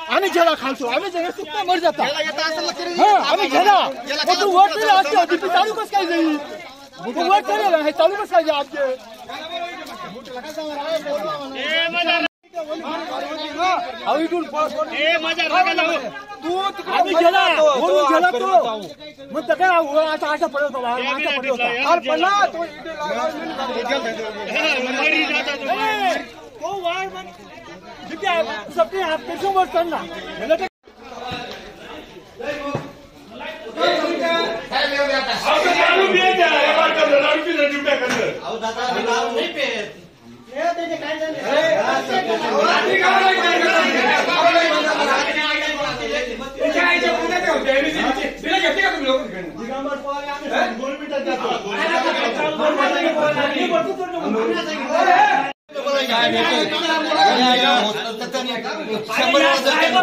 आम्ही ज्याला खालतो आम्ही जरा सुट्टा मर जाता आम्ही घेला तू वोट नाही असते होती चालू कस काय जाईल वोट चालेल हे चालू कस काय आपले आम्ही गेला वरून गेला तो मग तर काय असा पडत होता पडला तो वार सबके आप कैसे वोट करना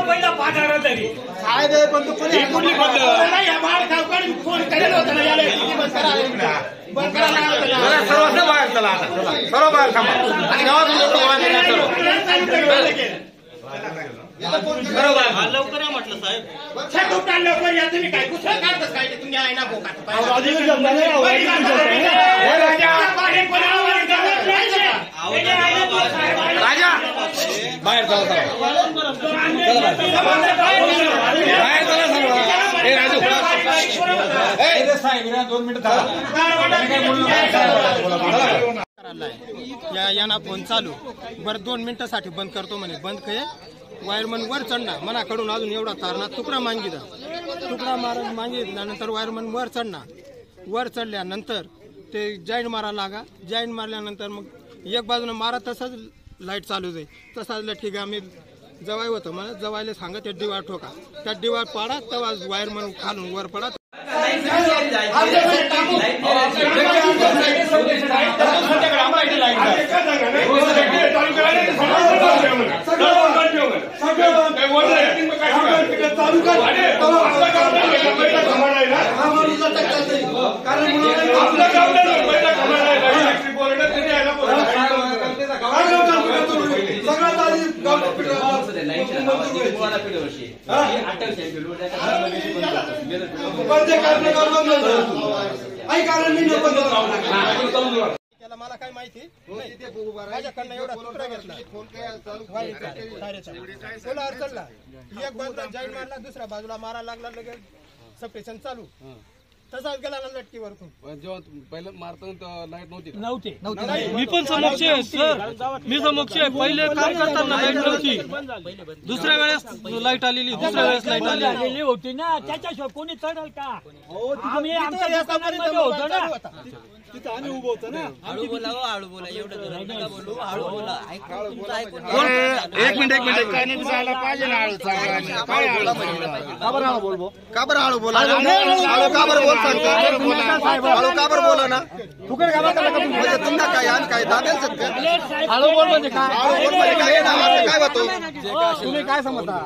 पहिला पाठारा तरी साहेब पण तू कोणी फोन करेल होता ना सर्व बाहेर चला आता सर्व बाहेर थांबा आणि गावातून लवकर या म्हटलं साहेब लवकर या तुम्ही काय कुठं काढतच काय तुम्ही आहे ना राजा बाहेर चला बाहेर चला राजू साहेब 2 मिनिटं यांना फोन चालू बरं 2 मिनिटासाठी बंद करतो म्हणे बंद काय वायरमन वर चढणार मनाकडून अजून एवढा तारणा तुकडा मागितल्यानंतर वायरमन वर चढणार वर चढल्यानंतर ते जॉईंट मारा लागा जॉईंट मारल्यानंतर मग एक बाजूने मारा तसाच लाईट चालू जाईल तसाच ठीक आहे आम्ही जवाई होतं मला जवायला सांगा त्या डिवार ठोका त्या डिवार पाडा तेव्हा वायरमन खालून वर पडा मला काय माहिती माझ्याकडनं एवढा तुकडा घेतला चढला एक बाजूला जॉईंट मारला दुसऱ्या बाजूला मारा लागला लगेच सप्रेशन चालू तसाच गेला ना लटकीवरतून जेव्हा पहिलं मारताना लाईट नव्हती मी पण समक्ष आहे सर मी समक्ष आहे पहिले काम करताना लाईट नव्हती दुसऱ्या वेळेस लाईट आलेली दुसऱ्या वेळेस लाईट आलेली होती ना त्याच्याशिवाय कोणी चढल का आम्ही आमच्या होतो ना तिथं आम्ही उभं होतो ना हळू बोला एवढं हळू बोला एक मिनिट पाहिजे ना का बरं हळू बोला बोला ना फुकट म्हणजे तुमचा काय आणि काय दाबेल हळू बोल म्हणजे काय होतो तुम्ही काय समजता